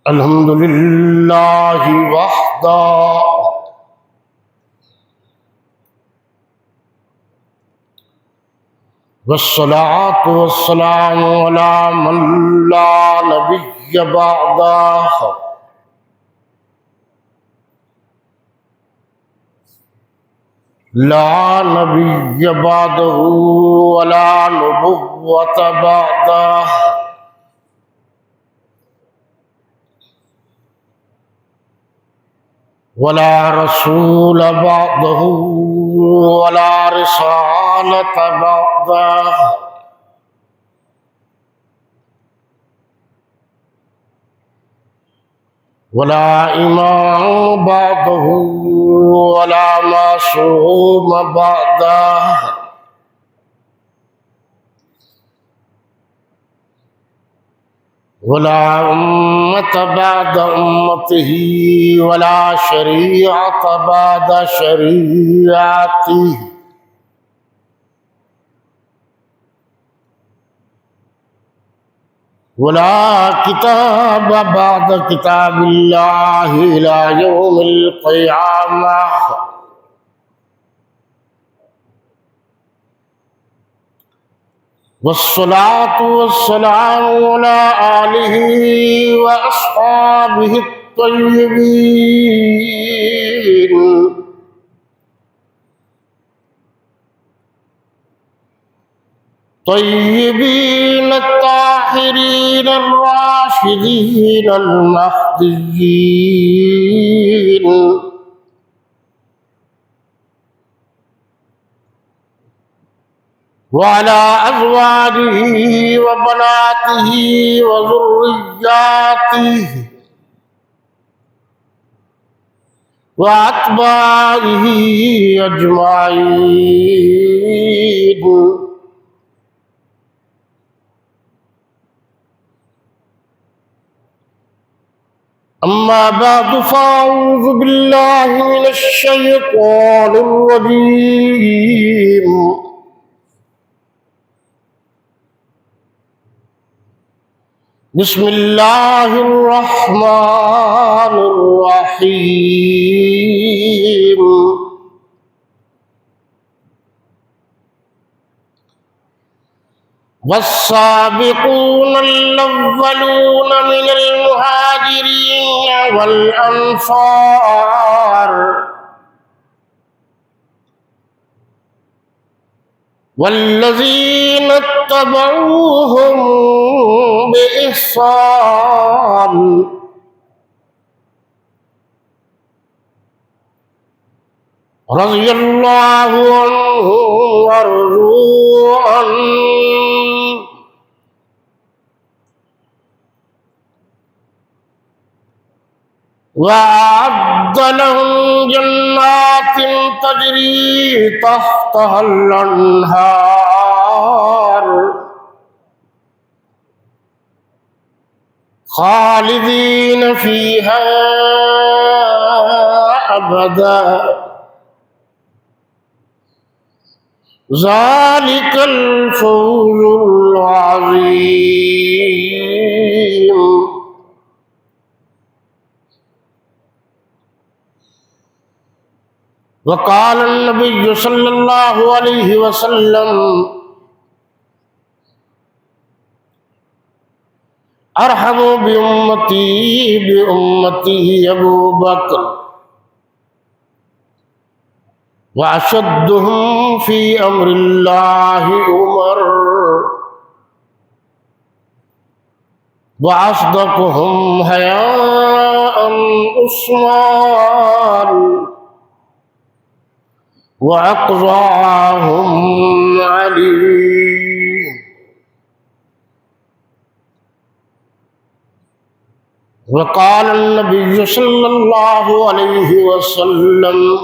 الحمد لله وحده والصلاة والسلام على من لا نبي بعده لا نبي بعده ولا نبوة بعده ولا رسول بعده ولا رسالة بعده ولا إمام بعده ولا معصوم بعده ولا أمة بعد أمته ولا شريعة بعد شريعته ولا كتاب بعد كتاب الله إلى يوم القيامة والصلاة والسلام على آله وأصحابه الطيبين الطاهرين الراشدين المهديين وعلى أزواجه وبناته وذرياته وأتباعه أجمعين أما بعد فأعوذ بالله من الشيطان الرجيم بسم الله الرحمن الرحيم والسابقون الأولون من المهاجرين والأنصار والذين اتبعوهم بإحسان رضي الله عنهم ورضوا عنه وأعد لهم جنات تجري تحتها الأنهار خالدين فيها أبدا ذلك الفوز العظيم وقال النبي صلى الله عليه وسلم أرحم بأمتي أبو بكر وأشدهم في أمر الله عمر وأصدقهم حياء عثمان وأقرعهم علي وقال النبي صلى الله عليه وسلم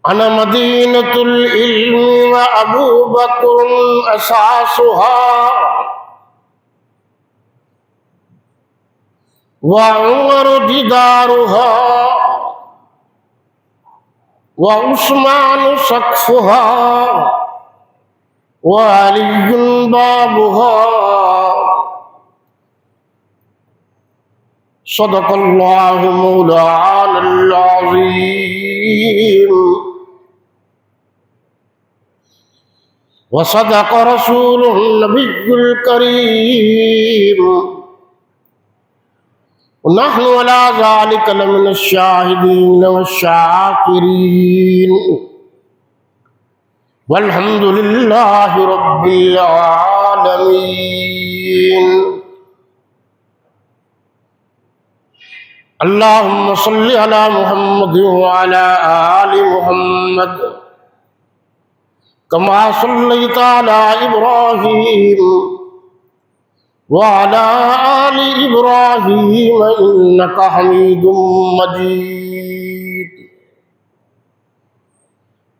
أنا مدينة العلم وأبو بكر أساسها وعمر جدارها وعثمان سقفها وعلي بابها صدق الله مولانا العظيم وصدق رسوله النبي الكريم ونحن على ذلك لمن الشاهدين والشاكرين والحمد لله رب العالمين. اللهم صل على محمد وعلى آل محمد كما صليت على إبراهيم وعلى آل إبراهيم إنك حميد مجيد.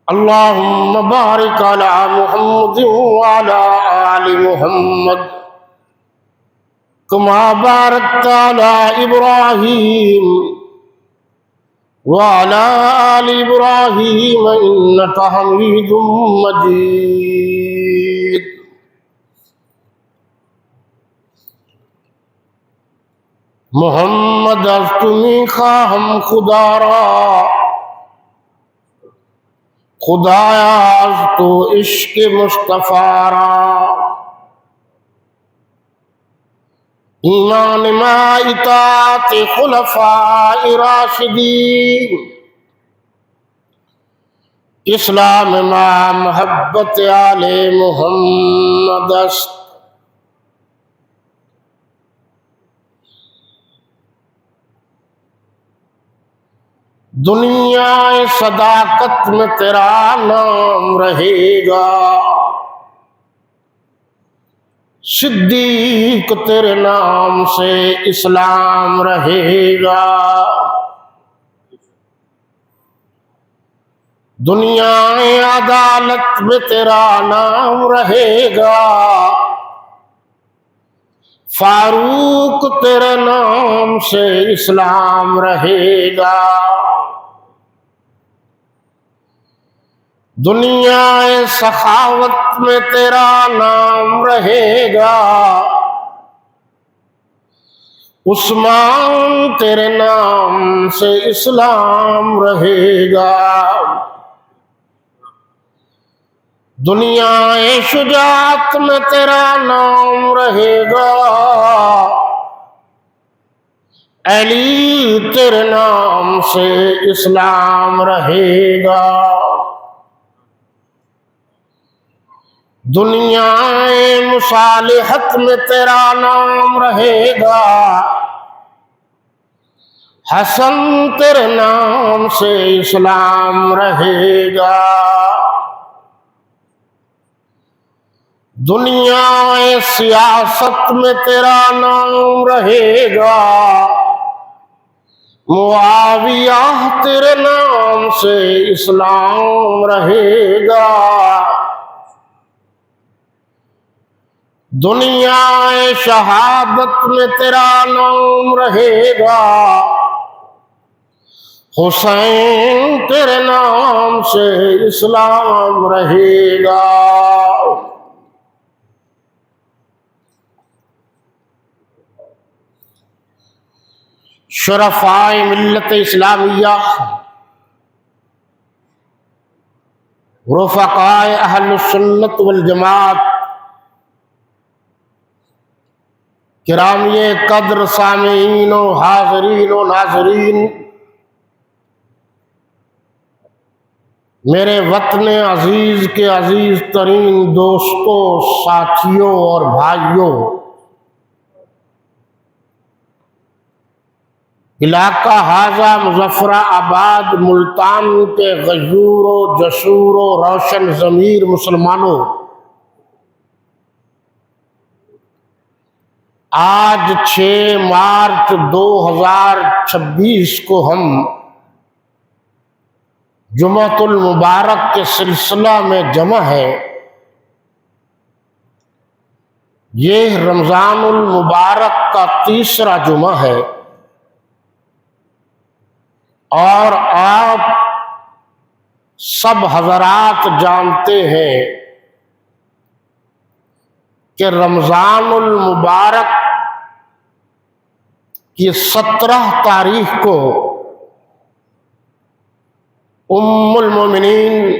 اللهم بارك على محمد وعلى آل محمد كما باركت على إبراهيم وعلى آل إبراهيم إنك حميد مجيد. محمد از تمی خواہم خدا را، خدایا از تو عشق مصطفیٰ را. ایمان ما اطاعت خلفاء راشدین، اسلام ما محبت آل محمد است. دنیا صداقت میں تیرا نام رہے گا، صدیق تیرے نام سے اسلام رہے گا. دنیا عدالت میں تیرا نام رہے گا، فاروق تیرے نام سے اسلام رہے گا. دنیا سخاوت میں تیرا نام رہے گا، عثمان تیرے نام سے اسلام رہے گا. دنیا شجاعت میں تیرا نام رہے گا، علی تیرے نام سے اسلام رہے گا. دنیا مصالحت میں تیرا نام رہے گا، حسن تیرے نام سے اسلام رہے گا. دنیا سیاست میں تیرا نام رہے گا، معاویہ تیرے نام سے اسلام رہے گا. دنیا شہادت میں تیرا نام رہے گا، حسین تیرے نام سے اسلام رہے گا. شرفائے ملت اسلامیہ، رفقائے اہل السنت والجماعت، گرامی قدر سامعین و حاضرین و ناظرین، میرے وطن عزیز کے عزیز ترین دوستوں، ساتھیوں اور بھائیوں، علاقہ حاضہ مظفر آباد ملتان کے غیور و جسور و روشن ضمیر مسلمانوں، آج 6 مارچ 2026 کو ہم جمعۃ المبارک کے سلسلہ میں جمع ہے. یہ رمضان المبارک کا تیسرا جمعہ ہے اور آپ سب حضرات جانتے ہیں کہ رمضان المبارک کہ 17 تاریخ کو ام المومنین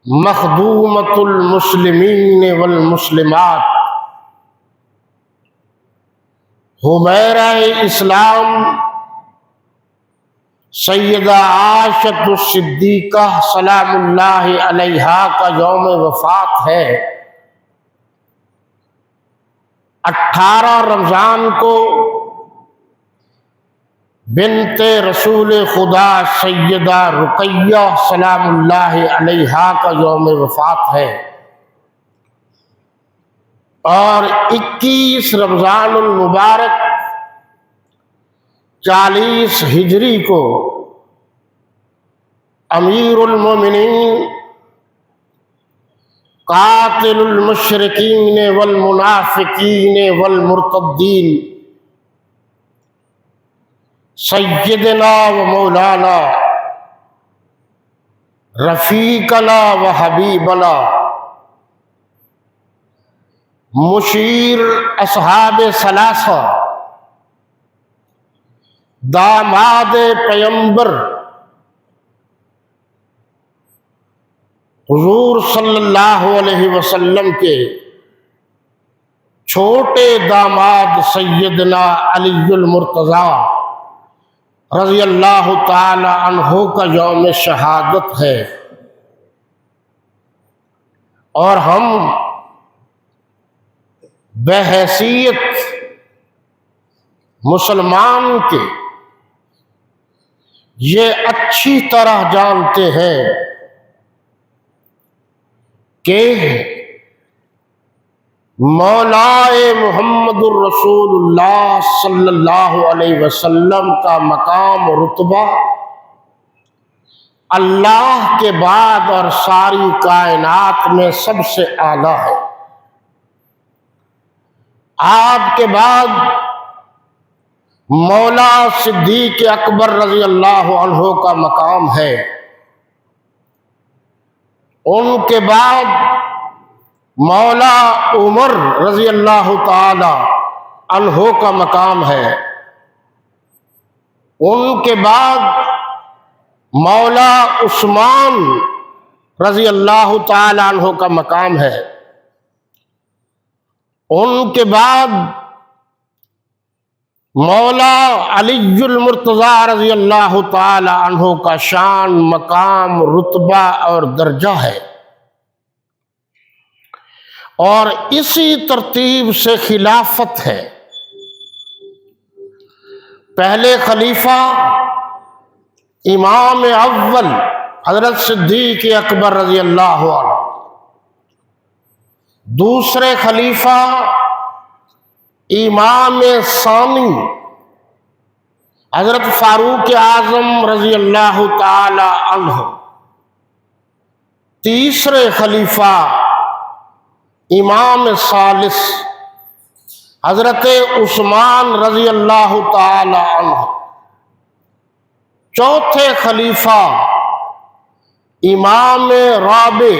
مخدومۃ المسلمین والمسلمات حمیرہ اسلام سیدہ عائشہ الصدیقہ سلام اللہ علیہا کا یوم وفات ہے۔ 18 رمضان کو بنت رسول خدا سیدہ رقیہ سلام اللہ علیہا کا یوم وفات ہے، اور 21 رمضان المبارک 40 ہجری کو امیر المومنین قاتل المشرکین والمنافقین والمرتدین سیدنا و مولانا رفیقنا و حبیبنا مشیر اصحاب ثلاثہ داماد پیمبر حضور صلی اللہ علیہ وسلم کے چھوٹے داماد سیدنا علی المرتضیٰ رضی اللہ تعالی عنہ کا یوم شہادت ہے، اور ہم بحیثیت مسلمان کے یہ اچھی طرح جانتے ہیں کہ مولا محمد الرسول اللہ صلی اللہ علیہ وسلم کا مقام و رتبہ اللہ کے بعد اور ساری کائنات میں سب سے اعلیٰ ہے۔ آپ کے بعد مولا صدیق اکبر رضی اللہ عنہ کا مقام ہے، ان کے بعد مولا عمر رضی اللہ تعالی عنہ کا مقام ہے، ان کے بعد مولا عثمان رضی اللہ تعالی عنہ کا مقام ہے، ان کے بعد مولا علی المرتضیٰ رضی اللہ تعالی عنہ کا شان، مقام، رتبہ اور درجہ ہے، اور اسی ترتیب سے خلافت ہے۔ پہلے خلیفہ امام اول حضرت صدیق اکبر رضی اللہ عنہ، دوسرے خلیفہ امام ثانی حضرت فاروق اعظم رضی اللہ تعالی عنہ، تیسرے خلیفہ امام ثالث حضرت عثمان رضی اللہ تعالی عنہ، چوتھے خلیفہ امام رابع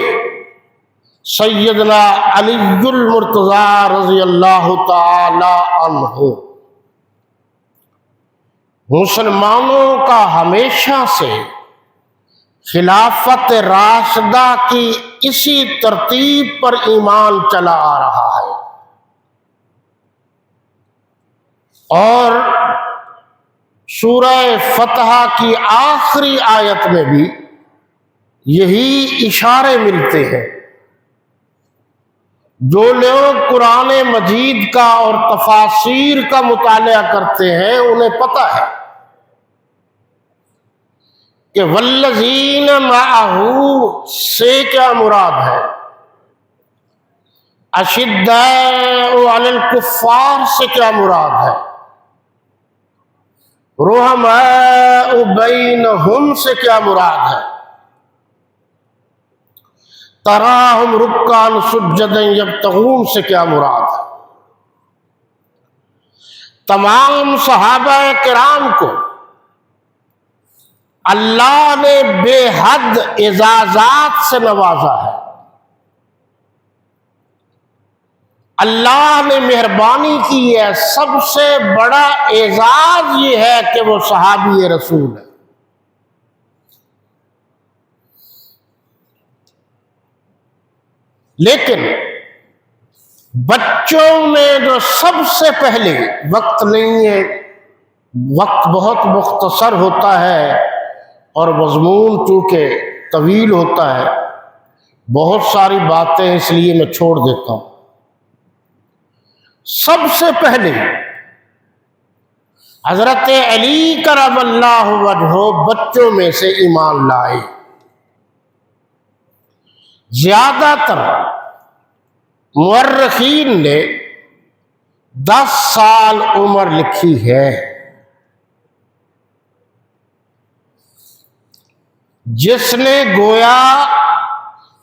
سیدنا علی المرتضیٰ رضی اللہ تعالی عنہ۔ مسلمانوں کا ہمیشہ سے خلافت راشدہ کی اسی ترتیب پر ایمان چلا آ رہا ہے، اور سورہ فتح کی آخری آیت میں بھی یہی اشارے ملتے ہیں۔ جو لوگ قرآن مجید کا اور تفاسیر کا مطالعہ کرتے ہیں انہیں پتہ ہے کہ والذین معہ سے کیا مراد ہے، اشداء علی الکفار سے کیا مراد ہے، رحماء بینہم سے کیا مراد ہے، تراہم رکعا سجدا یبتغون سے کیا مراد ہے۔ تمام صحابہ کرام کو اللہ نے بے حد اعزازات سے نوازا ہے، اللہ نے مہربانی کی ہے، سب سے بڑا اعزاز یہ ہے کہ وہ صحابی رسول ہے۔ لیکن بچوں میں جو سب سے پہلے، وقت نہیں ہے، وقت بہت مختصر ہوتا ہے اور مضمون چونکہ طویل ہوتا ہے، بہت ساری باتیں اس لیے میں چھوڑ دیتا ہوں۔ سب سے پہلے حضرت علی کرم اللہ وجہہ بچوں میں سے ایمان لائے۔ زیادہ تر مورخین نے 10 سال عمر لکھی ہے، جس نے گویا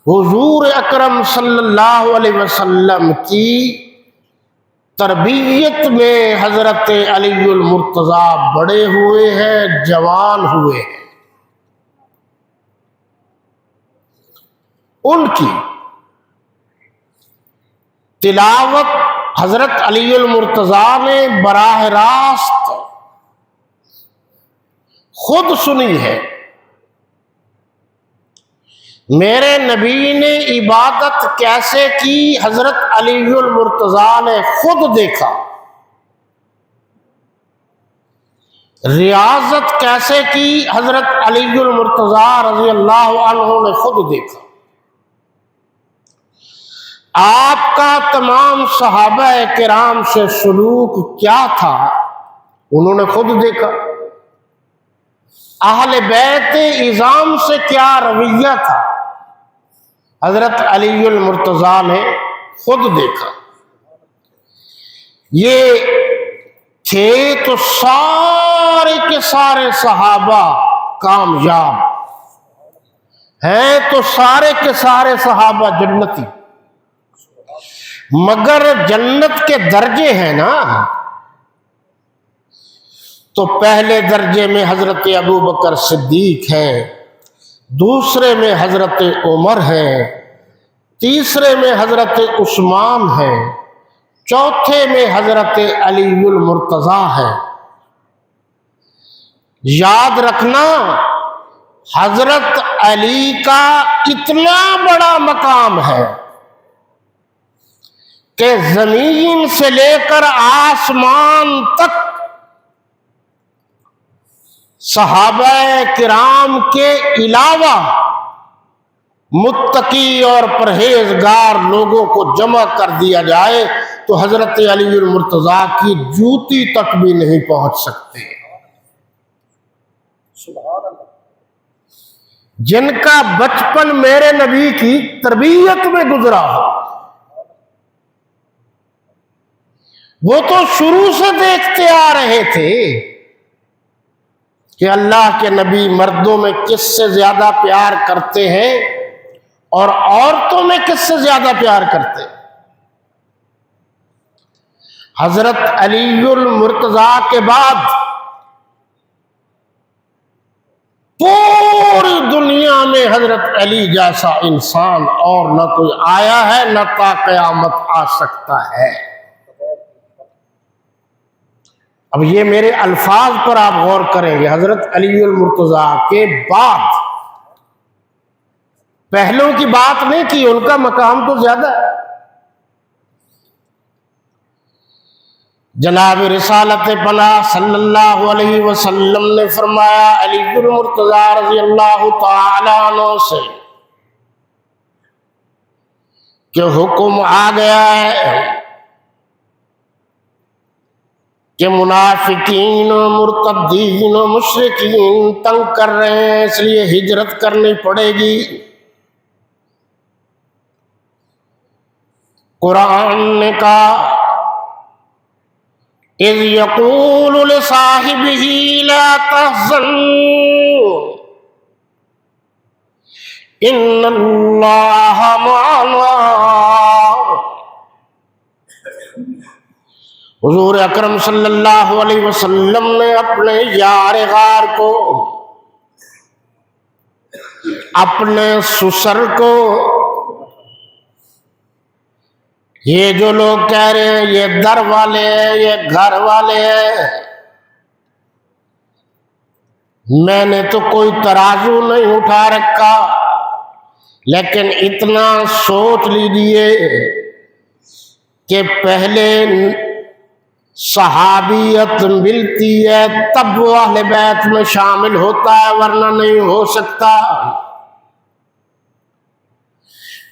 حضور اکرم صلی اللہ علیہ وسلم کی تربیت میں حضرت علی المرتضیٰ بڑے ہوئے ہیں، جوان ہوئے ہیں۔ ان کی تلاوت حضرت علی المرتضیٰ نے براہ راست خود سنی ہے۔ میرے نبی نے عبادت کیسے کی حضرت علی المرتضیٰ نے خود دیکھا، ریاضت کیسے کی حضرت علی المرتضیٰ رضی اللہ عنہ نے خود دیکھا۔ آپ کا تمام صحابہ کرام سے سلوک کیا تھا انہوں نے خود دیکھا۔ اہل بیت اعظام سے کیا رویہ تھا حضرت علی المرتضیٰ نے خود دیکھا۔ یہ تھے تو سارے کے سارے صحابہ کامیاب ہیں، تو سارے کے سارے صحابہ جنتی، مگر جنت کے درجے ہیں نا، تو پہلے درجے میں حضرت ابو بکر صدیق ہیں، دوسرے میں حضرت عمر ہیں، تیسرے میں حضرت عثمان ہیں، چوتھے میں حضرت علی المرتضیٰ ہیں۔ یاد رکھنا حضرت علی کا اتنا بڑا مقام ہے کہ زمین سے لے کر آسمان تک صحابہ کرام کے علاوہ متقی اور پرہیزگار لوگوں کو جمع کر دیا جائے تو حضرت علی المرتضیٰ کی جوتی تک بھی نہیں پہنچ سکتے، جن کا بچپن میرے نبی کی تربیت میں گزرا ہو۔ وہ تو شروع سے دیکھتے آ رہے تھے کہ اللہ کے نبی مردوں میں کس سے زیادہ پیار کرتے ہیں اور عورتوں میں کس سے زیادہ پیار کرتے ہیں۔ حضرت علی المرتضیٰ کے بعد پوری دنیا میں حضرت علی جیسا انسان اور نہ کوئی آیا ہے نہ تا قیامت آ سکتا ہے۔ اب یہ میرے الفاظ پر آپ غور کریں گے، حضرت علی المرتضیٰ کے بعد پہلوں کی بات نہیں کی، ان کا مقام تو زیادہ ہے۔ جناب رسالت پناہ صلی اللہ علیہ وسلم نے فرمایا علی المرتضیٰ رضی اللہ تعالیٰ عنہ سے کہ حکم آ گیا ہے کہ منافقین و مرتدین و مشرکین تنگ کر رہے ہیں، اس لیے ہجرت کرنی پڑے گی۔ قرآن نے کہا اذ یقول لصاحبہ لا تحزن ان اللہ معنا۔ حضور اکرم صلی اللہ علیہ وسلم نے اپنے یار غار کو، اپنے سسر کو یہ جو لوگ کہہ رہے ہیں یہ در والے ہیں، یہ گھر والے ہیں، میں نے تو کوئی ترازو نہیں اٹھا رکھا، لیکن اتنا سوچ لیجئے کہ پہلے صحابیت ملتی ہے تب وہ اہل بیت میں شامل ہوتا ہے، ورنہ نہیں ہو سکتا۔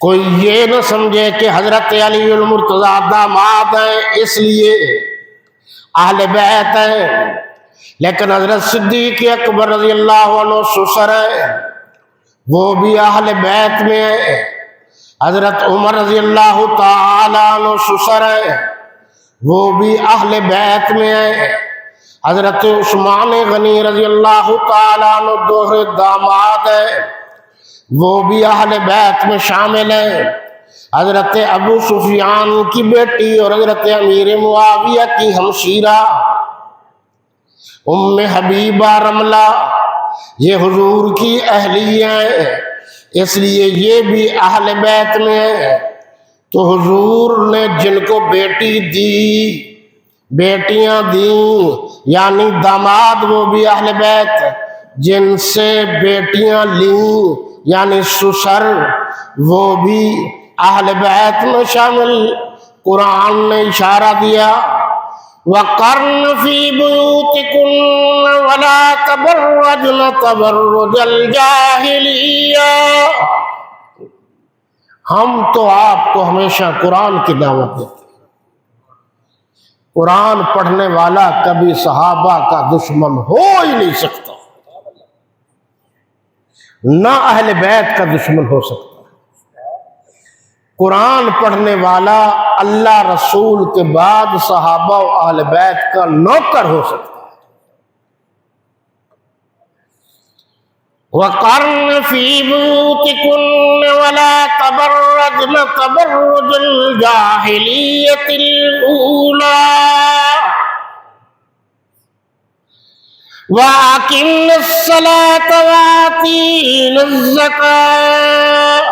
کوئی یہ نہ سمجھے کہ حضرت علی المرتضیٰ داماد ہیں اس لیے اہل بیت ہیں، لیکن حضرت صدیق اکبر رضی اللہ عنہ سسر ہیں، وہ بھی اہل بیت میں ہیں۔ حضرت عمر رضی اللہ تعالیٰ عنہ سسر ہیں، وہ بھی اہل بیت میں ہیں۔ حضرت عثمان غنی رضی اللہ تعالیٰ عنہ دوہرے داماد ہیں، وہ بھی اہل بیت میں شامل ہیں۔ حضرت ابو سفیان کی بیٹی اور حضرت امیر معاویہ کی ہمشیرہ ام حبیبہ رملہ یہ حضور کی اہلیہ ہیں، اس لیے یہ بھی اہل بیت میں ہیں۔ تو حضور نے جن کو بیٹی دی، بیٹیاں دیں، یعنی داماد وہ بھی اہل بیت، جن سے بیٹیاں لیں یعنی سسر وہ بھی اہل بیت میں شامل۔ قرآن نے اشارہ دیا وَقَرْنَ فِي بُيُوتِكُنَّ وَلَا تَبَرَّجْنَ تَبَرُّجَ الْجَاهِلِيَّةِ۔ ہم تو آپ کو ہمیشہ قرآن کی دعوت دیتے ہیں۔ قرآن پڑھنے والا کبھی صحابہ کا دشمن ہو ہی نہیں سکتا، نہ اہل بیت کا دشمن ہو سکتا۔ قرآن پڑھنے والا اللہ رسول کے بعد صحابہ و اہل بیت کا نوکر ہو سکتا ہے۔ وَقَرْنَ فِي بُيُوتِكُنَّ وَلَا تَبَرَّجْنَ تَبَرُّجَ الْجَاهِلِيَّةِ الْأُولَىٰ وَأَقِمْنَ الصَّلَاةَ وَآتِينَ الزَّكَاةَ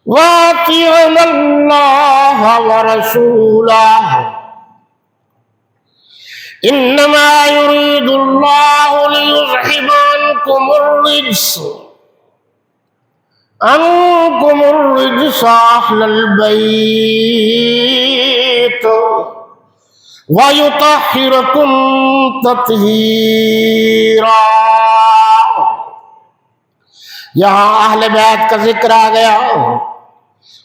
وَأَطِيعْنَ اللَّهَ وَرَسُولَهُ إِنَّمَا يُرِيدُ اللَّهُ لِيُذْهِبَ عنكم الرجس أهل البيت وَيُطَهِّرَكُمْ تَطْهِيرًا۔ یہاں اہل بیت کا ذکر آ گیا،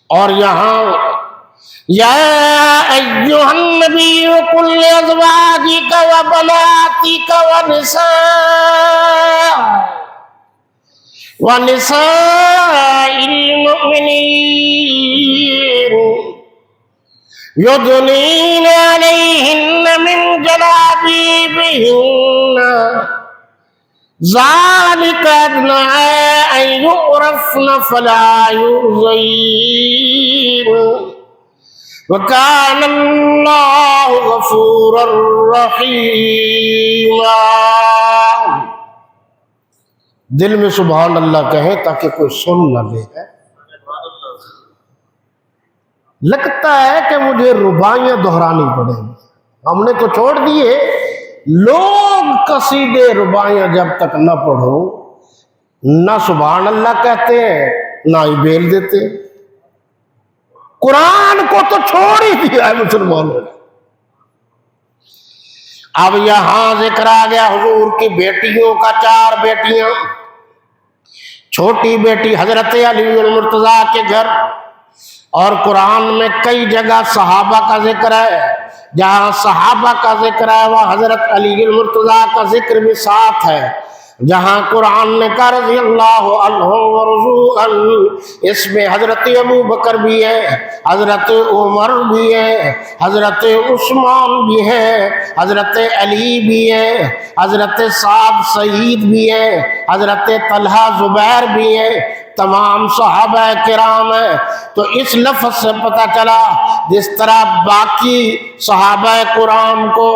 اور یہاں یا ایھا النبی قل لأزواجک وبناتک ونساء المؤمنین یدنین علیہن من جلابیبہن ذالک ادنی ان یعرفن فلا یؤذین وَكَانَ اللَّهُ غَفُورًا رَحِيمًا۔ دل میں سبحان اللہ کہیں تاکہ کوئی سن نہ لے۔ لگتا ہے کہ مجھے رباعیاں دہرانی پڑیں گی، ہم نے تو چھوڑ دیے۔ لوگ قصیدے رباعیاں جب تک نہ پڑھو نہ سبحان اللہ کہتے ہیں نہ ہی بیل دیتے۔ قرآن کو تو چھوڑ ہی دیا ہے مسلمانوں نے۔ اب یہاں ذکر آ گیا حضور کی بیٹیوں کا، 4 بیٹیاں۔ چھوٹی بیٹی حضرت علی المرتضیٰ کے گھر، اور قرآن میں کئی جگہ صحابہ کا ذکر ہے، جہاں صحابہ کا ذکر ہے وہاں حضرت علی المرتضیٰ کا ذکر بھی ساتھ ہے۔ جہاں قرآن نے کہا رضی اللہ عنہ ورضوا عنہ، اس میں حضرت ابو بکر بھی ہے، حضرت عمر بھی ہے، حضرت عثمان بھی ہے، حضرت علی بھی ہے، حضرت سعد سعید بھی ہے، حضرت طلحہ زبیر بھی ہے، تمام صحابہ کرام ہیں۔ تو اس لفظ سے پتہ چلا جس طرح باقی صحابہ کرام کو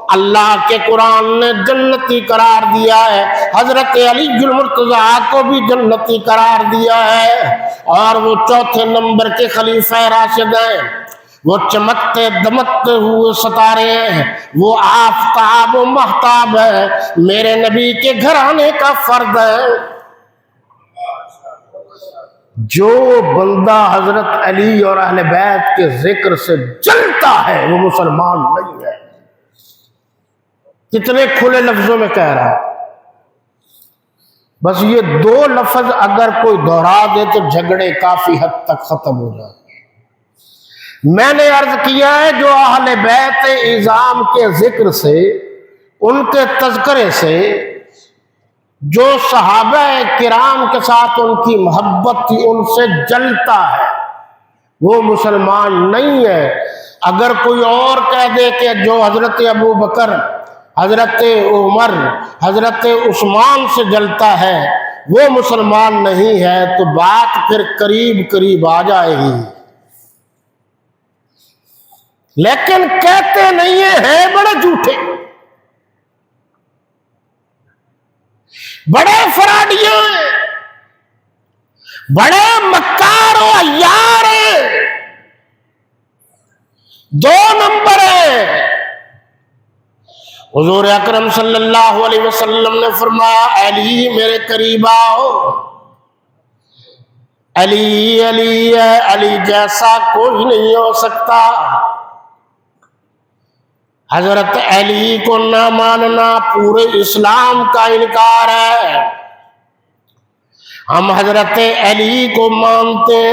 اللہ کے قرآن نے جنتی قرار دیا ہے، حضرت علی المرتضیٰ کو بھی جنتی قرار دیا ہے، اور وہ چوتھے نمبر کے خلیفہ راشد ہیں، وہ چمکتے دمکتے ہوئے ستارے ہیں، وہ آفتاب و مہتاب ہے، میرے نبی کے گھرانے کا فرد ہے۔ جو بندہ حضرت علی اور اہل بیت کے ذکر سے جلتا ہے وہ مسلمان نہیں ہے۔ کتنے کھلے لفظوں میں کہہ رہا ہے، بس یہ دو لفظ اگر کوئی دہرا دے تو جھگڑے کافی حد تک ختم ہو جائیں۔ میں نے عرض کیا ہے جو اہل بیت اعظام کے ذکر سے، ان کے تذکرے سے، جو صحابہ کرام کے ساتھ ان کی محبت تھی ان سے جلتا ہے وہ مسلمان نہیں ہے۔ اگر کوئی اور کہہ دے کہ جو حضرت ابو بکر، حضرت عمر، حضرت عثمان سے جلتا ہے وہ مسلمان نہیں ہے تو بات پھر قریب قریب آ جائے گی، لیکن کہتے نہیں ہیں بڑے جھوٹے، بڑے فراڈیاں ہیں، بڑے مکار و عیار ہیں، دو نمبر ہے۔ حضور اکرم صلی اللہ علیہ وسلم نے فرمایا علی میرے قریب آؤ، علی علی ہے، علی جیسا کوئی نہیں ہو سکتا۔ حضرت علی کو نہ ماننا پورے اسلام کا انکار ہے۔ ہم حضرت علی کو مانتے،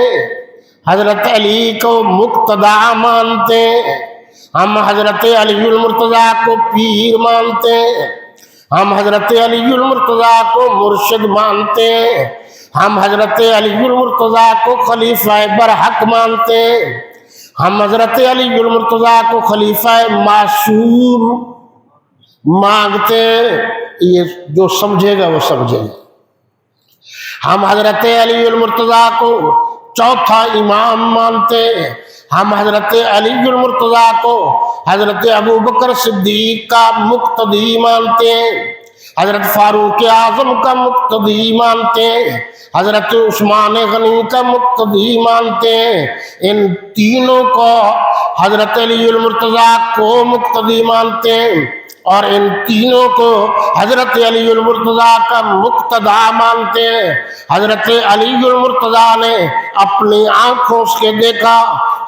حضرت علی کو مقتدا مانتے، ہم حضرت علی المرتضیٰ کو پیر مانتے، ہم حضرت علی المرتضیٰ کو مرشد مانتے، ہم حضرت علی المرتضیٰ کو خلیفہ برحق مانتے، ہم حضرت علی المرتضیٰ کو خلیفہ معصوم مانگتے۔ یہ جو سمجھے گا وہ سمجھے گا۔ ہم حضرت علی المرتضیٰ کو چوتھا امام مانتے، ہم حضرت علی المرتضیٰ کو حضرت ابو بکر صدیق کا مقتدی مانتے، حضرت فاروق اعظم کا مقتدی مانتے، حضرت عثمان غنی کا مقتدی مانتے۔ ان تینوں کو حضرت علی المرتضیٰ کو مقتدی مانتے اور ان تینوں کو حضرت علی المرتضیٰ کا مقتدا مانتے۔ حضرت علی المرتضیٰ نے اپنی آنکھوں سے دیکھا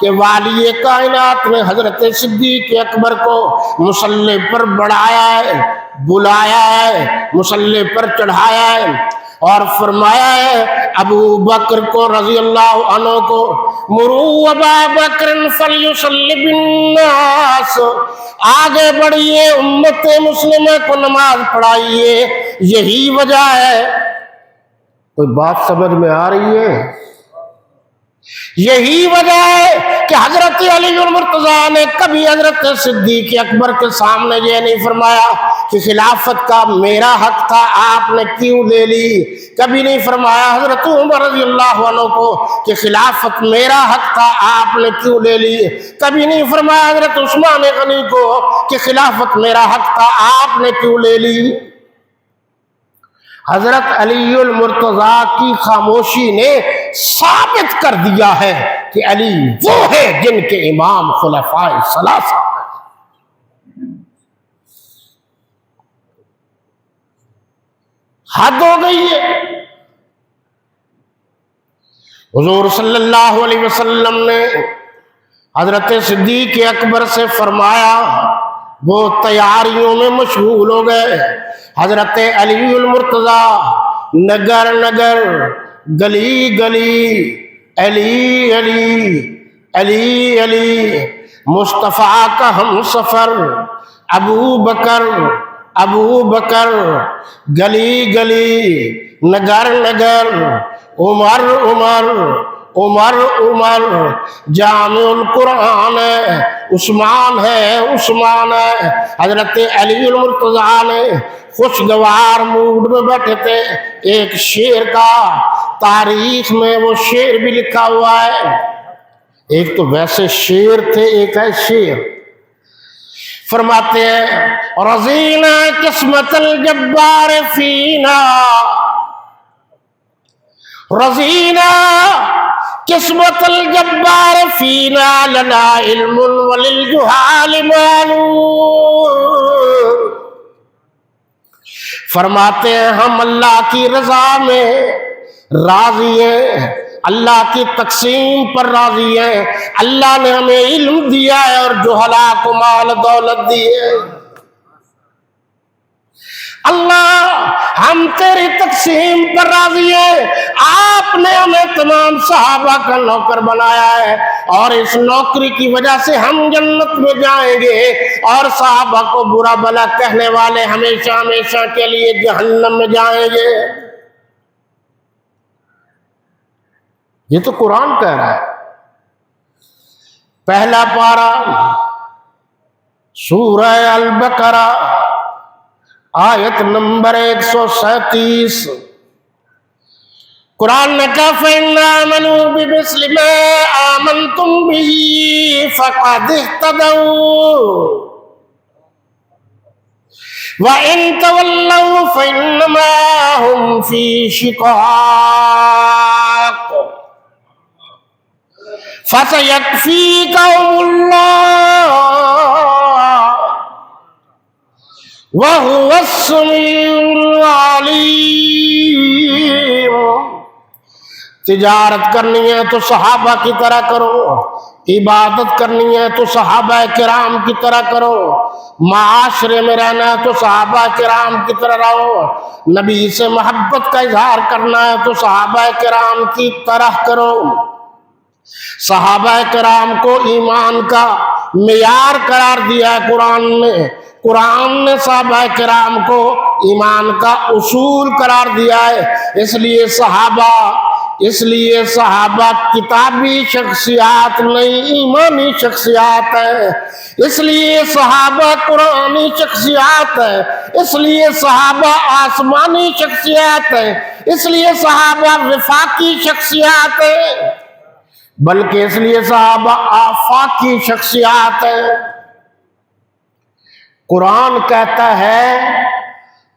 کہ والی کائنات نے حضرت صدیق اکبر کو مصلی پر بڑھایا ہے، بلایا ہے، مصلی پر چڑھایا ہے اور فرمایا ہے ابو بکر کو رضی اللہ عنہ کو مروا ابا بکر فلیصلی بالناس، آگے بڑھیے امت مسلمہ کو نماز پڑھائیے۔ یہی وجہ ہے، کوئی بات سمجھ میں آ رہی ہے؟ یہی وجہ ہے کہ حضرت علی المرتضیٰ نے کبھی حضرت صدیق اکبر کے سامنے یہ نہیں فرمایا کہ خلافت کا میرا حق تھا آپ نے کیوں لے لی، کبھی نہیں فرمایا حضرت عمر رضی اللہ عنہ کو کہ خلافت میرا حق تھا آپ نے کیوں لے لی، کبھی نہیں فرمایا حضرت عثمان غنی کو کہ خلافت میرا حق تھا آپ نے کیوں لے لی۔ حضرت علی المرتضیٰ کی خاموشی نے ثابت کر دیا ہے کہ علی وہ ہے جن کے امام خلفائے ثلاثہ۔ حد ہو گئی ہے۔ حضور صلی اللہ علیہ وسلم نے حضرت صدیق اکبر سے فرمایا، وہ تیاریوں میں مشغول ہو گئے۔ حضرت علی المرتضیٰ نگر نگر، گلی گلی، علی علی علی علی، مصطفیٰ کا ہم سفر ابو بکر ابو بکر، گلی گلی، نگر نگر، عمر عمر عمر عمر، جامع القرآن ہے، عثمان ہے عثمان ہے۔ حضرت علی المرتضیٰ نے خوشگوار موڈ میں بیٹھے تھے، ایک شعر کا تاریخ میں وہ شعر بھی لکھا ہوا ہے، ایک تو ویسے شعر تھے، ایک ہے شعر۔ فرماتے ہیں رضینا قسمت الجبار فینا، رضینا قسمت الجبار فینا لنا علم وللجہال مال۔ فرماتے ہیں ہم اللہ کی رضا میں راضی ہیں، اللہ کی تقسیم پر راضی ہیں، اللہ نے ہمیں علم دیا ہے اور جہلا کو مال دولت دی ہے۔ اللہ ہم تیری تقسیم پر راضی ہیں، آپ نے ہمیں تمام صحابہ کا نوکر بنایا ہے اور اس نوکری کی وجہ سے ہم جنت میں جائیں گے، اور صحابہ کو برا بھلا کہنے والے ہمیشہ ہمیشہ کے لیے جہنم میں جائیں گے۔ یہ تو قرآن کہہ رہا ہے۔ پہلا پارہ سورہ البقرہ آیت نمبر 137، قرآن نے کہا فَإِنْ آمَنُوا بِمِثْلِ مَا آمَنْتُمْ بِهِ فَقَدِ اهْتَدَوْا وَإِنْ تَوَلَّوْا فَإِنَّمَا هُمْ فِي شِقَاقٍ فَسَيَكْفِيكَهُمُ اللَّهُ وَهُوَ السَّمِيعُ الْعَلِيمُ۔ تجارت کرنی ہے تو صحابہ کی طرح کرو، عبادت کرنی ہے تو صحابہ کرام کی طرح کرو، معاشرے میں رہنا ہے تو صحابہ کرام کی طرح رہو، نبی سے محبت کا اظہار کرنا ہے تو صحابہ کرام کی طرح کرو۔ صحابہ کرام کو ایمان کا معیار قرار دیا ہے قرآن نے، قرآن نے صحابہ کرام کو ایمان کا اصول قرار دیا ہے۔ اس لیے صحابہ کتابی شخصیات نہیں، ایمانی شخصیات ہے۔ اس لیے صحابہ قرآنی شخصیات ہے، اس لیے صحابہ آسمانی شخصیات ہے، اس لیے صحابہ وفاقی شخصیات ہے، بلکہ اس لیے صحابہ آفاقی شخصیات ہے۔ قرآن کہتا ہے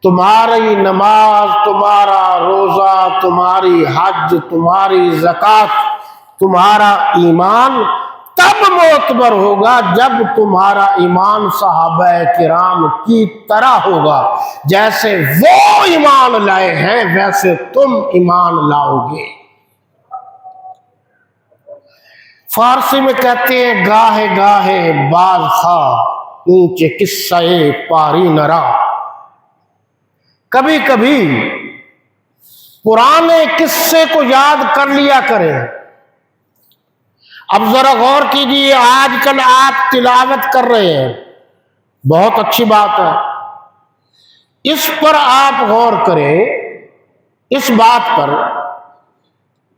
تمہاری نماز، تمہارا روزہ، تمہاری حج، تمہاری زکوٰۃ، تمہارا ایمان تب معتبر ہوگا جب تمہارا ایمان صحابہ کرام کی طرح ہوگا، جیسے وہ ایمان لائے ہیں ویسے تم ایمان لاؤ گے۔ فارسی میں کہتے ہیں گاہے گاہے باز خواہ اونچے قصہ پاری نرا، کبھی کبھی پرانے قصے کو یاد کر لیا کریں۔ اب ذرا غور کیجیے، آج کل آپ تلاوت کر رہے ہیں، بہت اچھی بات ہے، اس پر آپ غور کریں، اس بات پر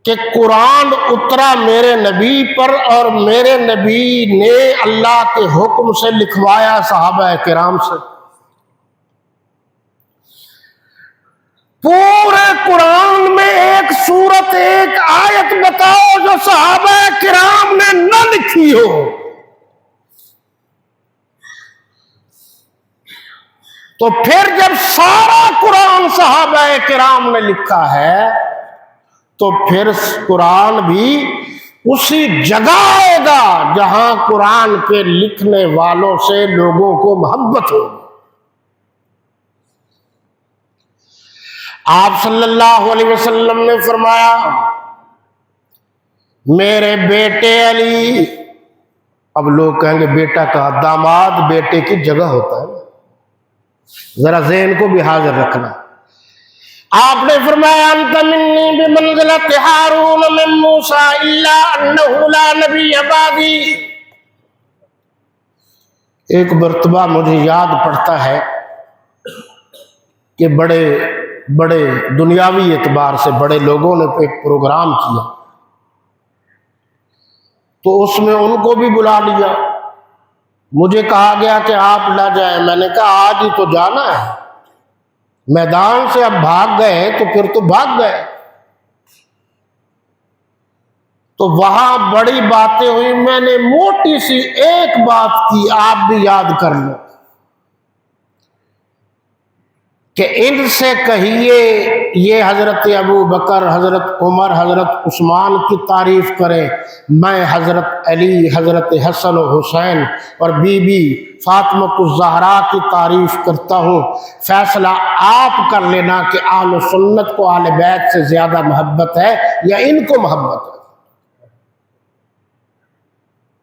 کہ قرآن اترا میرے نبی پر اور میرے نبی نے اللہ کے حکم سے لکھوایا صحابہ کرام سے۔ پورے قرآن میں ایک سورت، ایک آیت بتاؤ جو صحابہ کرام نے نہ لکھی ہو۔ تو پھر جب سارا قرآن صحابہ کرام نے لکھا ہے تو پھر قرآن بھی اسی جگہ آئے گا جہاں قرآن کے لکھنے والوں سے لوگوں کو محبت ہو۔ آپ صلی اللہ علیہ وسلم نے فرمایا میرے بیٹے علی، اب لوگ کہیں گے بیٹا کا داماد بیٹے کی جگہ ہوتا ہے، ذرا ذہن کو بھی حاضر رکھنا۔ آپ نے فرمایا انت منی بمنزلۃ ہارون من موسیٰ الا انہ لا نبی بعدی۔ ایک مرتبہ مجھے یاد پڑتا ہے کہ بڑے دنیاوی اعتبار سے بڑے لوگوں نے ایک پروگرام کیا، تو اس میں ان کو بھی بلا لیا، مجھے کہا گیا کہ آپ نہ جائیں، میں نے کہا آج ہی تو جانا ہے، میدان سے اب بھاگ گئے تو پھر تو بھاگ گئے۔ تو وہاں بڑی باتیں ہوئی، میں نے موٹی سی ایک بات کی، آپ بھی یاد کر لو کہ ان سے کہیے یہ حضرت ابو بکر، حضرت عمر، حضرت عثمان کی تعریف کریں، میں حضرت علی، حضرت حسن و حسین اور بی بی فاطمہ الزہرا کی تعریف کرتا ہوں۔ فیصلہ آپ کر لینا کہ اہل سنت کو اہل بیت سے زیادہ محبت ہے یا ان کو محبت ہے۔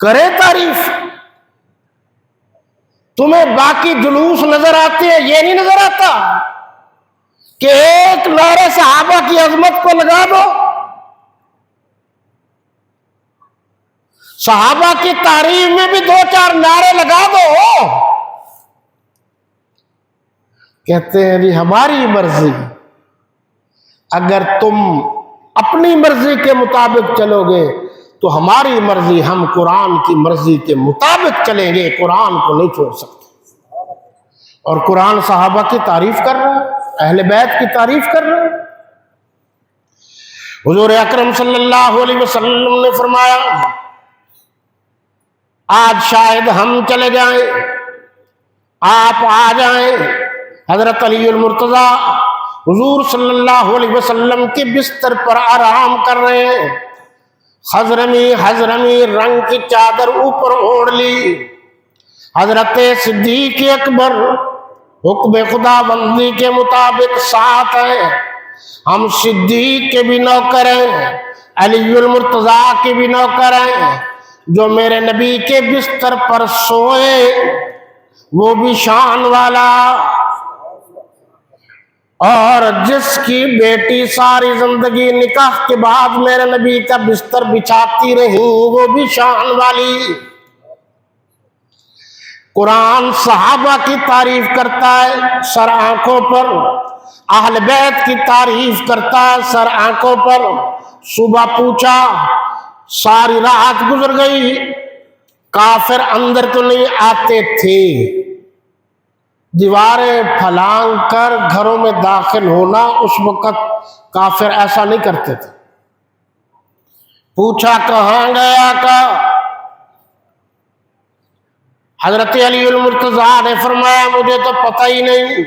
کرے تعریف۔ تمہیں باقی جلوس نظر آتے ہیں، یہ نہیں نظر آتا کہ ایک نعرے صحابہ کی عظمت کو لگا دو، صحابہ کی تعریف میں بھی دو چار نعرے لگا دو۔ کہتے ہیں جی ہماری مرضی، اگر تم اپنی مرضی کے مطابق چلو گے تو ہماری مرضی، ہم قرآن کی مرضی کے مطابق چلیں گے، قرآن کو نہیں چھوڑ سکتے۔ اور قرآن صحابہ کی تعریف کر رہا ہے، اہل بیت کی تعریف کر رہا ہے۔ حضور اکرم صلی اللہ علیہ وسلم نے فرمایا آج شاید ہم چلے جائیں، آپ آ جائیں، حضرت علی المرتضیٰ حضور صلی اللہ علیہ وسلم کے بستر پر آرام کر رہے ہیں، حضرمی رنگ کی چادر اوپر اوڑھ لی۔ حضرت صدیق اکبر حکم خدا بندی کے مطابق ساتھ ہیں، ہم صدیق کے بھی نوکر ہیں، علی المرتضیٰ کے بھی نوکر ہیں۔ جو میرے نبی کے بستر پر سوئے وہ بھی شان والا، اور جس کی بیٹی ساری زندگی نکاح کے بعد میرے نبی کا بستر بچھاتی رہی وہ بھی شان والی۔ قرآن صحابہ کی تعریف کرتا ہے سر آنکھوں پر، اہل بیت کی تعریف کرتا ہے سر آنکھوں پر۔ صبح پوچھا، ساری رات گزر گئی، کافر اندر تو نہیں آتے تھے، دیواریں پھلانگ کر گھروں میں داخل ہونا اس وقت کافر ایسا نہیں کرتے تھے۔ پوچھا کہاں گیا کا؟ حضرت علی المرتضیٰ نے فرمایا مجھے تو پتہ ہی نہیں۔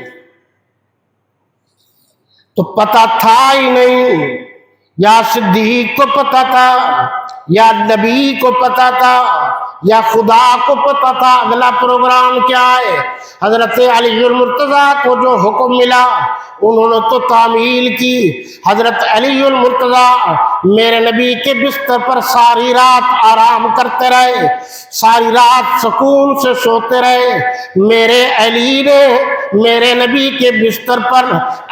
تو پتہ تھا ہی نہیں، یا صدیق کو پتہ تھا، یا نبی کو پتہ تھا، یا خدا کو پتہ تھا اگلا پروگرام کیا ہے؟ حضرت علی المرتضیٰ کو جو حکم ملا انہوں نے تو تعمیل کی۔ حضرت علی المرتضیٰ میرے نبی کے بستر پر ساری رات آرام کرتے رہے، ساری رات سکون سے سوتے رہے۔ میرے علی نے میرے نبی کے بستر پر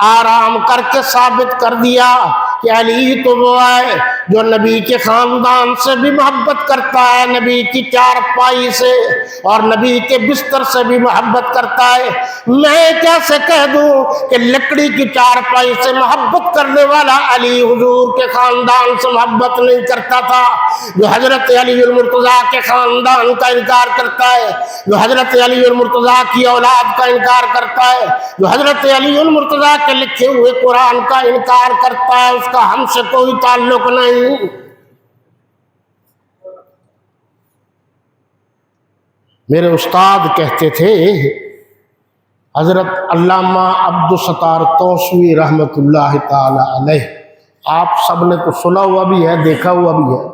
آرام کر کے ثابت کر دیا کہ علی تو وہ ہے جو نبی کے خاندان سے بھی محبت کرتا ہے، نبی کی چارپائی سے اور نبی کے بستر سے بھی محبت کرتا ہے۔ میں کیسے کہہ دوں کہ لکڑی کی چارپائی سے محبت کرنے والا علی حضور کے خاندان سے محبت نہیں کرتا تھا؟ جو حضرت علی المرتضیٰ کے خاندان کا انکار کرتا ہے، جو حضرت علی المرتضیٰ کی اولاد کا انکار کرتا ہے، جو حضرت علی المرتضیٰ کے لکھے ہوئے قرآن کا انکار کرتا ہے، اس کا ہم سے کوئی تعلق نہیں۔ میرے استاد کہتے تھے، حضرت علامہ عبدالستار توسوی رحمۃ اللہ تعالی علیہ، آپ سب نے تو سنا ہوا بھی ہے، دیکھا ہوا بھی ہے،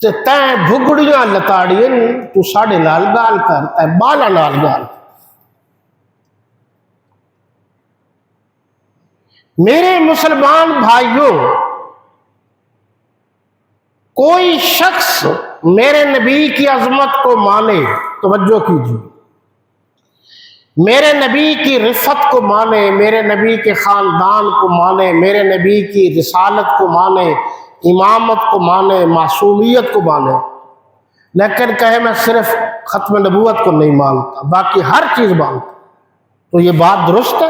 تیں بھگڑیاں لتاڑیاں تو ساڑھے نال گال کر، تیں بالا نال گال۔ میرے مسلمان بھائیوں، کوئی شخص میرے نبی کی عظمت کو مانے، توجہ کیجیے، میرے نبی کی رفعت کو مانے، میرے نبی کے خاندان کو مانے، میرے نبی کی رسالت کو مانے، امامت کو مانے، معصومیت کو مانے، لیکن کہے میں صرف ختم نبوت کو نہیں مانتا، باقی ہر چیز مانتا، تو یہ بات درست ہے؟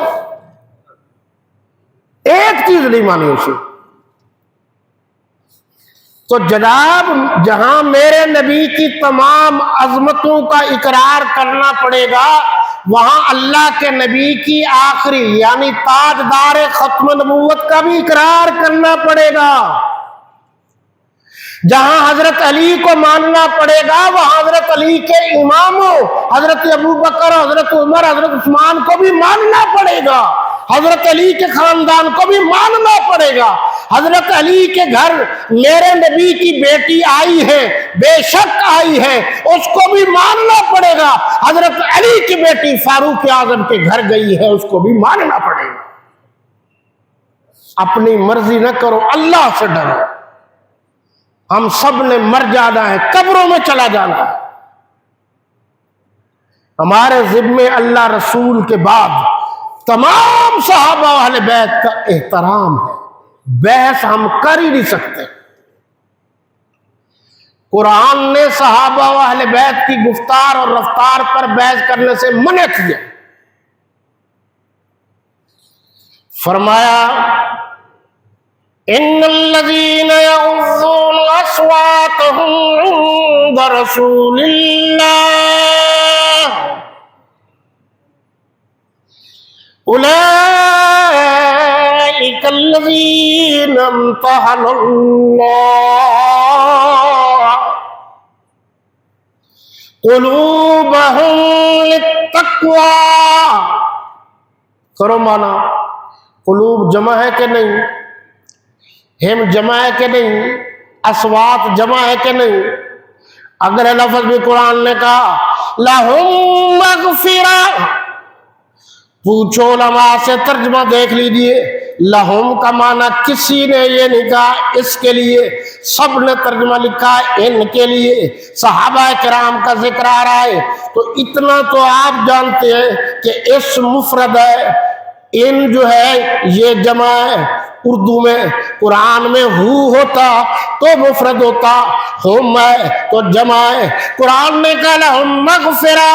ایک چیز نہیں مانی اسے۔ تو جناب جہاں میرے نبی کی تمام عظمتوں کا اقرار کرنا پڑے گا، وہاں اللہ کے نبی کی آخری یعنی تاجدار ختم نبوت کا بھی اقرار کرنا پڑے گا۔ جہاں حضرت علی کو ماننا پڑے گا وہاں حضرت علی کے اماموں حضرت ابو بکر، حضرت عمر، حضرت عثمان کو بھی ماننا پڑے گا، حضرت علی کے خاندان کو بھی ماننا پڑے گا۔ حضرت علی کے گھر میرے نبی کی بیٹی آئی ہے، بے شک آئی ہے، اس کو بھی ماننا پڑے گا۔ حضرت علی کی بیٹی فاروق اعظم کے گھر گئی ہے، اس کو بھی ماننا پڑے گا۔ اپنی مرضی نہ کرو، اللہ سے ڈرو۔ ہم سب نے مر جانا ہے، قبروں میں چلا جانا ہے۔ ہمارے ذمے اللہ رسول کے بعد تمام صحابہ و اہل بیت کا احترام ہے، بحث ہم کر ہی نہیں سکتے۔ قرآن نے صحابہ و اہل بیت کی گفتار اور رفتار پر بحث کرنے سے منع کیا۔ فرمایا ان الذين يغضون اصواتهم عند رسول الله اولئك الذين امتحن الله قلوبهم للتقوى۔ کرو مانا، قلوب جمع ہے کہ نہیں؟ ہم جمع ہے کہ نہیں؟ اصوات جمع ہے کہ نہیں؟ اگلے لفظ بھی قرآن نے کہا لہم مغفرہ۔ پوچھو علماء سے، ترجمہ دیکھ لیجئے۔ لہم کا معنی کسی نے یہ نہیں کہا اس کے لیے، سب نے ترجمہ لکھا ہے ان کے لیے۔ صحابہ کرام کا ذکر آ رہا ہے تو اتنا تو آپ جانتے ہیں کہ اس مفرد ہے، ان جو ہے یہ جمع ہے۔ اردو میں قرآن میں ہو ہوتا تو مفرد ہوتا، ہم ہے تو جمع ہے۔ قرآن نے کہا لہم مغفرہ،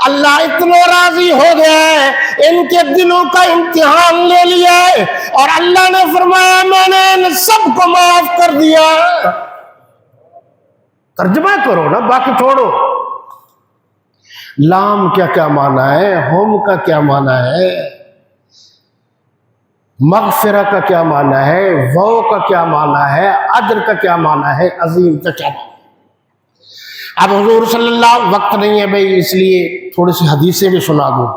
اللہ اتنا راضی ہو گیا ہے، ان کے دلوں کا امتحان لے لیا ہے، اور اللہ نے فرمایا میں نے ان سب کو معاف کر دیا۔ ترجمہ کرو نا، باقی چھوڑو۔ لام کیا کیا معنی ہے، ہم کا کیا معنی ہے، مغفرہ کا کیا معنی ہے، وہ کا کیا معنی ہے، اجر کا کیا معنی ہے، عظیم کا کیا معنی ہے۔ اب حضور صلی اللہ، وقت نہیں ہے بھئی، اس لیے تھوڑی سی حدیثیں بھی سنا دوں۔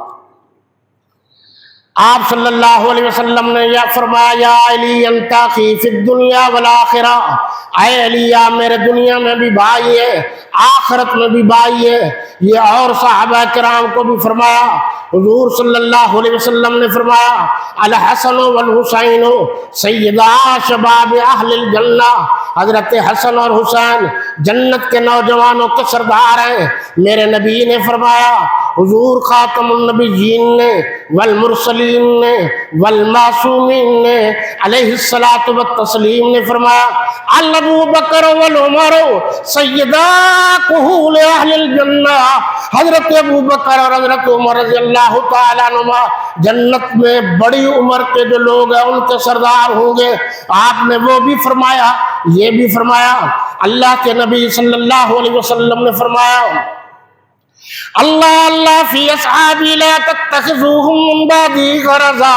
آپ صلی اللہ علیہ وسلم نے یہ فرمایا یا علی انت اخی فی الدنیا والآخرہ، اے علی آپ میرے دنیا میں بھی بھائی ہے، آخرت میں بھی بھائی ہے۔ یہ اور صحابہ کرام کو بھی فرمایا۔ حضور صلی اللہ علیہ وسلم نے فرمایا الحسن والحسین سیدا شباب اہل الجنہ، حضرت حسن اور حسین جنت کے نوجوانوں کے سردار ہیں۔ میرے نبی نے فرمایا، حضور خاتم النبیین نے والمرسلین نے والمعصومین نے علیہ الصلاۃ والتسلیم نے فرمایا ابو بکر والعمر سیدا کہول اہل الجنہ، حضرت ابو بکر اور حضرت عمر رضی اللہ تعالیٰ عنہما جنت میں بڑی عمر کے جو لوگ ہیں ان کے سردار ہوں گے۔ آپ نے وہ بھی فرمایا، یہ بھی فرمایا۔ اللہ کے نبی صلی اللہ علیہ وسلم نے فرمایا اللہ اللہ فی اصحابی لا تتخذوهم من بعدی غرضا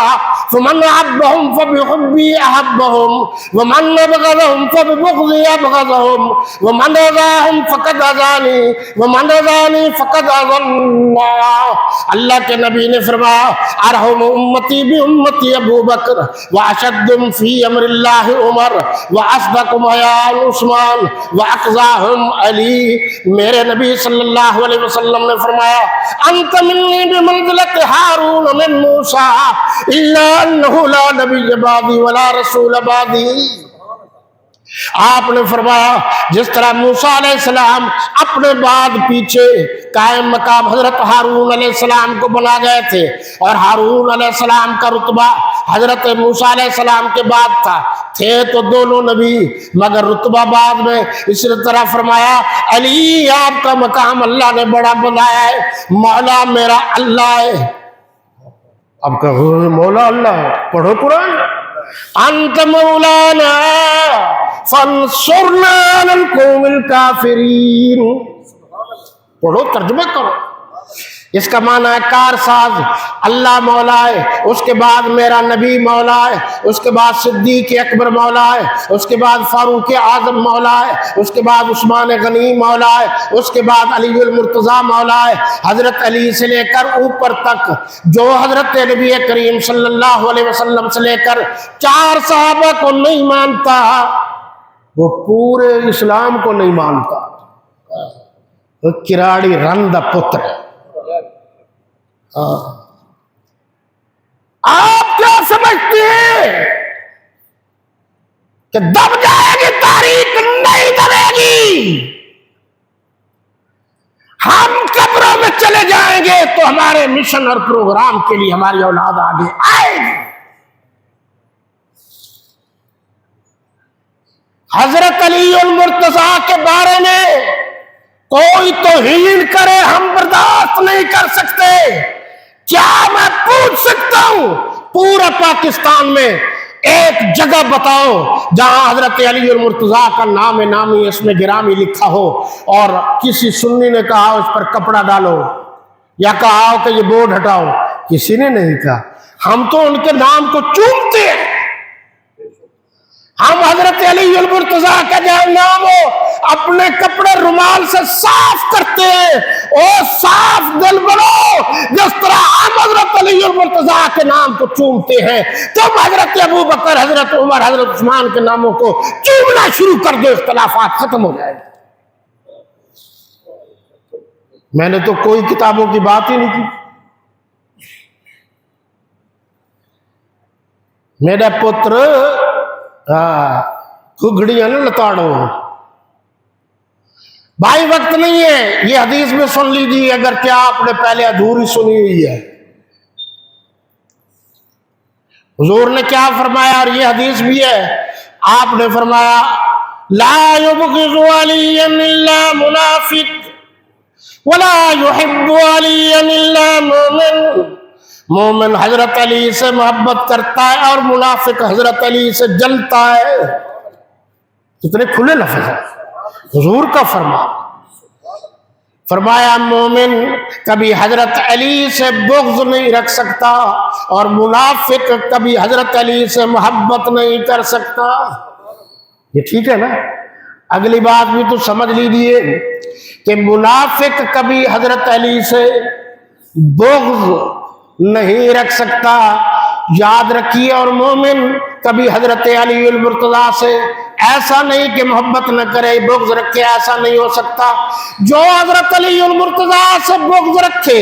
فمن احبهم فبحبی احبهم ومن ابغضهم فببغضی ابغضهم ومن اذاهم فقد اذانی ومن اذانی فقد اذى اللہ۔ اللہ کے نبی نے فرمایا ارحم امتی بامتی ابو بکر واشدهم فی امر اللہ عمر واصدقهم حیاء عثمان واقضاهم علی۔ میرے نبی صلی اللہ علیہ وسلم نے فرمایا انت منی بمنزلت ہارون من موسیٰ الا انہ لا نبی بعدی ولا رسول بعدی۔ آپ نے فرمایا جس طرح موسیٰ علیہ السلام اپنے بعد پیچھے قائم مقام حضرت ہارون علیہ السلام کو بنا گئے تھے، اور ہارون علیہ السلام کا رتبہ حضرت موسیٰ علیہ السلام کے بعد تھا، تھے تو دونوں نبی مگر رتبہ بعد میں۔ اسی طرح فرمایا علی آپ کا مقام اللہ نے بڑا بنایا ہے، مولا میرا اللہ ہے۔ اب کہ مولا اللہ ہے، پڑھو قرآن انت مولانا فانصرنا علی القوم الکافرین، پڑھو ترجمہ کرو۔ اس کا معنی ہے کار ساز اللہ مولا ہے، اس کے بعد میرا نبی مولا ہے، اس کے بعد صدیق اکبر مولا ہے، اس کے بعد فاروق اعظم مولا ہے، اس کے بعد عثمان غنی مولا ہے، اس کے بعد علی المرتضیٰ مولا ہے۔ حضرت علی سے لے کر اوپر تک جو حضرت نبی کریم صلی اللہ علیہ وسلم سے لے کر 4 صحابہ کو نہیں مانتا وہ پورے اسلام کو نہیں مانتا، وہ کراڑی رند پتر ہے۔ آپ کیا سمجھتے ہیں کہ دب جائے گی تاریخ؟ نہیں دبے گی۔ ہم قبروں میں چلے جائیں گے تو ہمارے مشن اور پروگرام کے لیے ہماری اولاد آگے آئے گی۔ حضرت علی المرتضیٰ کے بارے میں کوئی توہین کرے ہم برداشت نہیں کر سکتے۔ کیا میں پوچھ سکتا ہوں پورا پاکستان میں ایک جگہ بتاؤ جہاں حضرت علی المرتضیٰ کا نام نامی اس میں گرامی لکھا ہو اور کسی سنی نے کہا اس پر کپڑا ڈالو یا کہا ہو کہ یہ بورڈ ہٹاؤ؟ کسی نے نہیں کہا۔ ہم تو ان کے نام کو چومتے ہیں۔ ہم حضرت علی المرتضیٰ کا جہاں نام ہو اپنے کپڑے رومال سے صاف کرتے ہیں۔ او صاف دل بنو، جس طرح ہم حضرت علی المرتضیٰ کے نام کو چومتے ہیں تم حضرت ابو بکر، حضرت عمر، حضرت عثمان کے ناموں کو چومنا شروع کر دو، اختلافات ختم ہو جائے گا۔ میں نے تو کوئی کتابوں کی بات ہی نہیں کی۔ میرا پتر گھڑیاں نہ لتاڑو بھائی، وقت نہیں ہے۔ یہ حدیث میں سن لیجیے اگر کیا آپ نے پہلے ادھوری سنی ہوئی ہے۔ حضور نے کیا فرمایا، اور یہ حدیث بھی ہے، آپ نے فرمایا لا يبغض عليا الا منافق ولا يحب عليا الا مؤمن۔ مومن حضرت علی سے محبت کرتا ہے اور منافق حضرت علی سے جلتا ہے۔ کتنے کھلے لفظ ہیں حضور کا فرمایا مومن کبھی حضرت علی سے بغض نہیں رکھ سکتا اور منافق کبھی حضرت علی سے محبت نہیں کر سکتا۔ یہ ٹھیک ہے نا؟ اگلی بات بھی تو سمجھ لیجیے کہ منافق کبھی حضرت علی سے بغض نہیں رکھ سکتا، یاد رکھیے، اور مومن کبھی حضرت علی المرتضیٰ سے ایسا نہیں کہ محبت نہ کرے، بغض رکھے، ایسا نہیں ہو سکتا۔ جو حضرت علی المرتضیٰ سے بغض رکھے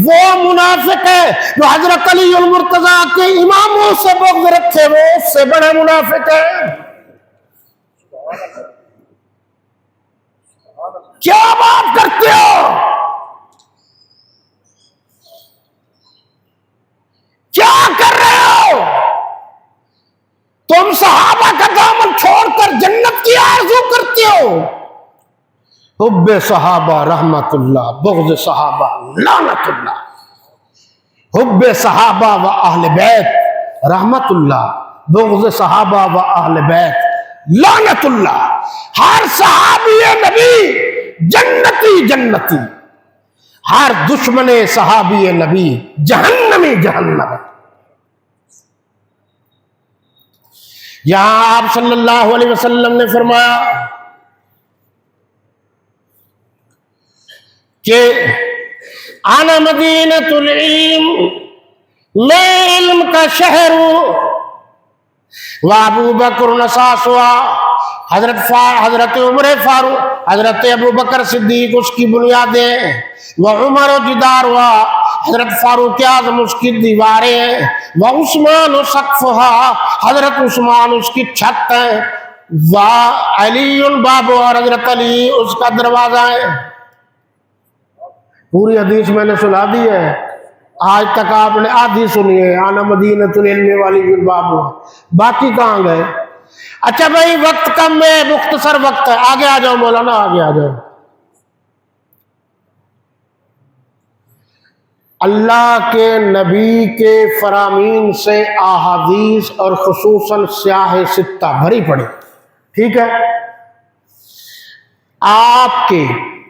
وہ منافق ہے، جو حضرت علی المرتضیٰ کے اماموں سے بغض رکھے وہ اس سے بڑا منافق ہے۔ کیا بات کرتے ہو؟ کیا کر رہے ہو تم؟ صحابہ کا دامن چھوڑ کر جنت کی آرزو کرتے ہو۔ حب صحابہ رحمت اللہ، بغض صحابہ لعنت اللہ۔ حب صحابہ و اہل بیت رحمت اللہ، بغض صحابہ و اہل بیت لعنت اللہ۔ ہر صحابی نبی جنتی جنتی، ہر دشمن صحابی نبی جہنمی جہنم۔ یہاں آپ صلی اللہ علیہ وسلم نے فرمایا کہ انا مدینۃ العلم، میں علم کا شہر ہوں، وابو بکر نساسوا، حضرت عمر فاروق، حضرت ابو بکر صدیق اس کی بنیادیں، وعمر جداروا، حضرت فاروق اعظم اس کی دیواریں، وعثمان سقفها، حضرت عثمان اس کی چھت ہے، وعلی الباب، اور حضرت علی اس کا دروازہ ہے۔ پوری حدیث میں نے سنا دی ہے، آج تک آپ نے آدھی سنی ہے، انا مدینۃ العلم والی الباب، باقی کہاں گئے؟ اچھا بھائی وقت کم ہے، مختصر وقت ہے، آگے آ جاؤ مولانا، آگے آ جاؤ۔ اللہ کے نبی کے فرامین سے احادیث اور خصوصاً سیاہ ستہ بھری پڑی، ٹھیک ہے؟ آپ کے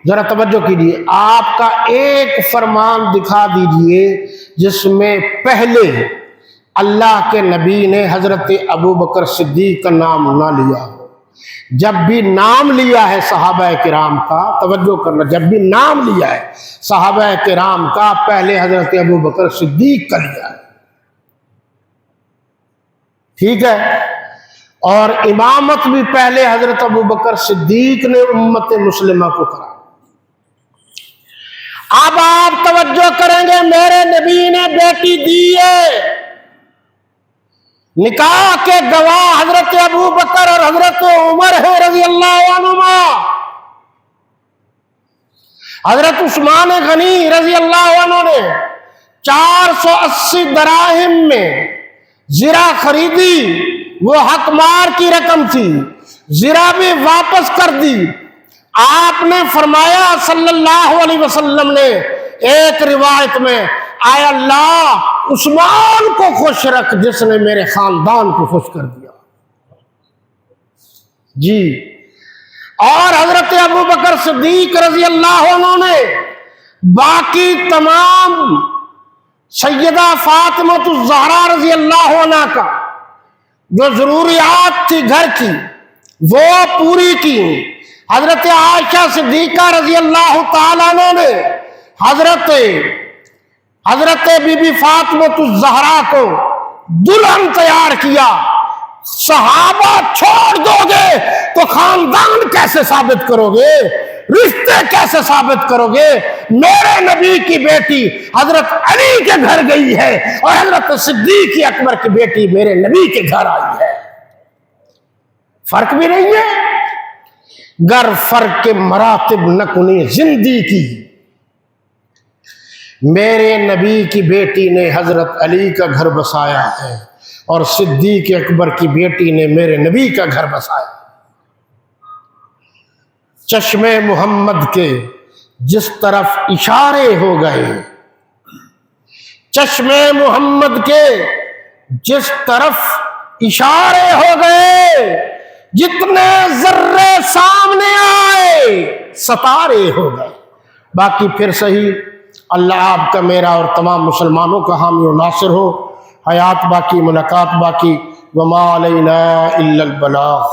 ذرا توجہ کیجیے، آپ کا ایک فرمان دکھا دیجئے جس میں پہلے اللہ کے نبی نے حضرت ابوبکر صدیق کا نام نہ لیا ہو۔ جب بھی نام لیا ہے صحابہ کرام کا، توجہ کرنا، جب بھی نام لیا ہے صحابہ کرام کا، پہلے حضرت ابوبکر صدیق کا لیا ہے، ٹھیک ہے؟ اور امامت بھی پہلے حضرت ابوبکر صدیق نے امت مسلمہ کو کرا۔ اب آپ توجہ کریں گے، میرے نبی نے بیٹی دی ہے، نکاح کے گواہ حضرت ابوبکر اور حضرت عمر ہے رضی اللہ عنہما، حضرت عثمان غنی رضی اللہ عنہ نے 480 دراہم میں زرہ خریدی، وہ حق مار کی رقم تھی، زرہ بھی واپس کر دی۔ آپ نے فرمایا صلی اللہ علیہ وسلم نے ایک روایت میں، اے اللہ عثمان کو خوش رکھ جس نے میرے خاندان کو خوش کر دیا، جی۔ اور حضرت ابوبکر صدیق رضی اللہ عنہ نے باقی تمام سیدہ فاطمہ الزہرا رضی اللہ عنہ کا جو ضروریات تھی گھر کی وہ پوری کی۔ حضرت عائشہ صدیقہ رضی اللہ تعالیٰ عنہ نے حضرت بی بی فاطمہ الزہرا کو دلہن تیار کیا۔ صحابہ چھوڑ دو گے تو خاندان کیسے ثابت کرو گے، رشتے کیسے ثابت کرو گے؟ میرے نبی کی بیٹی حضرت علی کے گھر گئی ہے اور حضرت صدیق اکبر کی بیٹی میرے نبی کے گھر آئی ہے، فرق بھی نہیں ہے۔ گر فرق کے مراتب نہ کنی زندگی کی، میرے نبی کی بیٹی نے حضرت علی کا گھر بسایا ہے اور صدیق اکبر کی بیٹی نے میرے نبی کا گھر بسایا۔ چشمے محمد کے جس طرف اشارے ہو گئے، چشمے محمد کے جس طرف اشارے ہو گئے، جتنے ذرے سامنے آئے ستارے ہو گئے۔ باقی پھر صحیح، اللہ آپ کا، میرا اور تمام مسلمانوں کا حامی و ناصر ہو۔ حیات باقی، ملاقات باقی، وما علینا الا البلاغ۔